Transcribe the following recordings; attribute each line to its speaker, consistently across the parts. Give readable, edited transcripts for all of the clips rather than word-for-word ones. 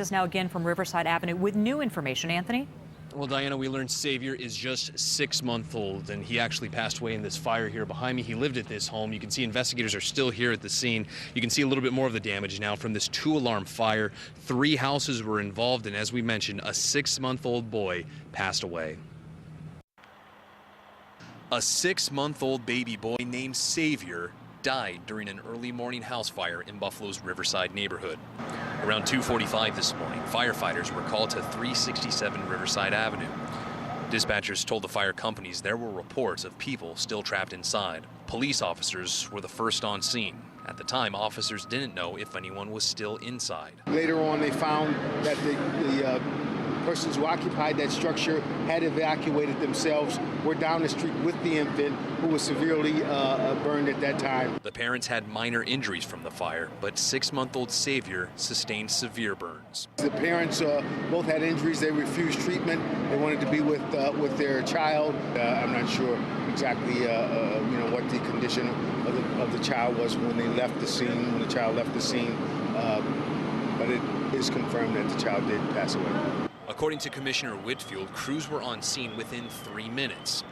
Speaker 1: Us now again from Riverside Avenue with new information. Anthony?
Speaker 2: Well, Diana, we learned Xavier is just 6 months old, and he actually passed away in this fire here behind me. He lived at this home. You can see investigators are still here at the scene. You can see a little bit more of the damage now from this 2-alarm fire. 3 houses were involved, and as we mentioned, a 6-month-old boy passed away. A 6-month-old baby boy named Xavier died during an early morning house fire in Buffalo's Riverside neighborhood. Around 2:45 this morning, firefighters were called to 367 Riverside Avenue. Dispatchers told the fire companies there were reports of people still trapped inside. Police officers were the first on scene. At the time, officers didn't know if anyone was still inside.
Speaker 3: Later on, they found that the persons who occupied that structure had evacuated themselves, were down the street with the infant, who was severely burned at that time.
Speaker 2: The parents had minor injuries from the fire, but 6-month-old Xavier sustained severe burns.
Speaker 3: The parents both had injuries. They refused treatment. They wanted to be with their child. I'm not sure exactly what the condition of the child was when they left the scene, when the child left the scene, but it is confirmed that the child did pass away.
Speaker 2: According to Commissioner Whitfield, crews were on scene within 3 minutes.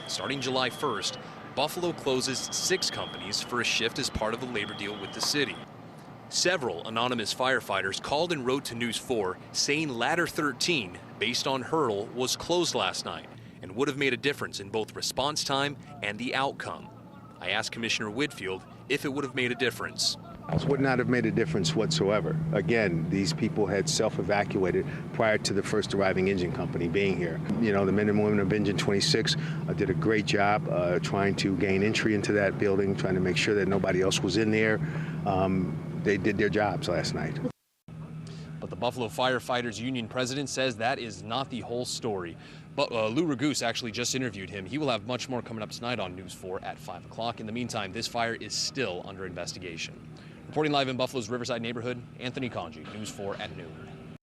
Speaker 2: Starting July 1st, Buffalo closes 6 companies for a shift as part of the labor deal with the city. Several anonymous firefighters called and wrote to News 4 saying Ladder 13, based on Hurdle, was closed last night and would have made a difference in both response time and the outcome. I asked Commissioner Whitfield if it would have made a difference.
Speaker 3: Would not have made a difference whatsoever. Again, these people had self-evacuated prior to the first arriving engine company being here. You know, the men and women of Engine 26 did a great job trying to gain entry into that building, trying to make sure that nobody else was in there. They did their jobs last night.
Speaker 2: But the Buffalo Firefighters Union president says that is not the whole story. But Lou Ragoose actually just interviewed him. He will have much more coming up tonight on News 4 at 5 o'clock. In the meantime, this fire is still under investigation. Reporting live in Buffalo's Riverside neighborhood, Anthony CONGI, News 4 at noon.